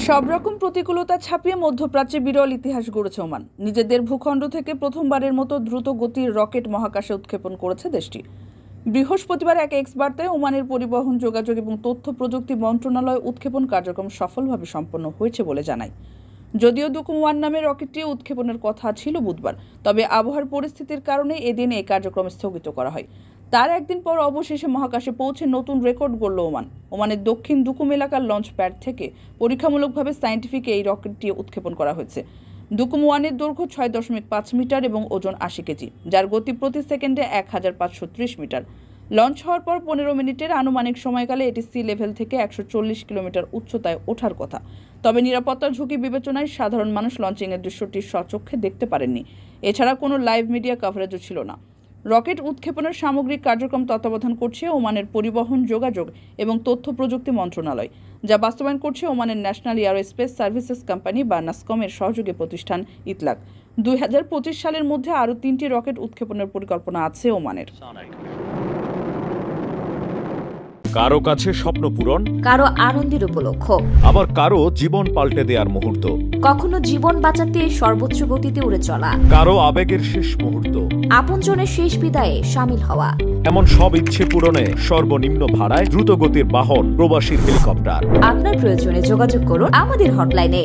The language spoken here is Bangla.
সব রকম প্রতিকূলতা ছাপিয়ে মধ্যপ্রাচ্যে বিরল ইতিহাস গড়েছে ওমান। নিজেদের ভূখণ্ড থেকে প্রথমবারের মতো দ্রুত গতির রকেট মহাকাশে উৎক্ষেপণ করেছে দেশটি। বৃহস্পতিবার এক এক্স বার্তায় ওমানের পরিবহন, যোগাযোগ এবং তথ্য প্রযুক্তি মন্ত্রণালয় উৎক্ষেপণ কার্যক্রম সফলভাবে সম্পন্ন হয়েছে বলে জানায়। যদিও দুকুম 1 নামে রকেটটি উৎক্ষেপণের কথা ছিল বুধবার, তবে আবহাওয়ার পরিস্থিতির কারণে এদিন এই কার্যক্রম স্থগিত করা হয়। তার একদিন পর অবশেষে মহাকাশে পৌঁছে নতুন রেকর্ড গড়ল ওমান। ওমানের দক্ষিণ দুকুম এলাকার লঞ্চ প্যাড থেকে পরীক্ষামূলকভাবে সায়েন্টিফিক এই রকেটটি উৎক্ষেপণ করা হয়েছে। দুকুম 1-এর দৈর্ঘ্য 6.5 মিটার এবং ওজন 80 কেজি, যার গতি প্রতি সেকেন্ডে 1530 মিটার। লঞ্চ হওয়ার পর 15 মিনিটের আনুমানিক সময়কালে এটি সি লেভেল থেকে 140 কিলোমিটার উচ্চতায় ওঠার কথা। তবে নিরাপত্তার ঝুঁকি বিবেচনায় সাধারণ মানুষ লঞ্চিংয়ের দৃশ্যটি স্বচক্ষে দেখতে পারেননি। এছাড়া কোনো লাইভ মিডিয়া কভারেজও ছিল না। রকেট উৎক্ষেপণের সামগ্রিক কার্যক্রম তত্ত্বাবধান করছে ওমানের পরিবহন, যোগাযোগ এবং তথ্য প্রযুক্তি মন্ত্রণালয়, যা বাস্তবায়ন করছে ওমানের ন্যাশনাল এয়ারোস্পেস সার্ভিসেস কোম্পানি বা নাসকমের সহযোগী প্রতিষ্ঠান ইতলাক। 2025 সালের মধ্যে আরও 3টি রকেট উৎক্ষেপণের পরিকল্পনা আছে ওমানের। কারো কাছে স্বপ্ন পূরণ, কারো আনন্দের উপলক্ষ, আবার কারো জীবন পাল্টে দেওয়ার মুহূর্ত, কখনো জীবন বাঁচাতে সর্বোচ্চ গতিতে উড়ে চলা, কারো আবেগের শেষ মুহূর্ত, আপনজনের শেষ বিদায়ে শামিল হওয়া। এমন সব ইচ্ছে পূরণে সর্বনিম্ন ভাড়ায় দ্রুতগতির বাহন প্রবাসীর হেলিকপ্টার। আপনার প্রয়োজনে যোগাযোগ করুন আমাদের হটলাইনে।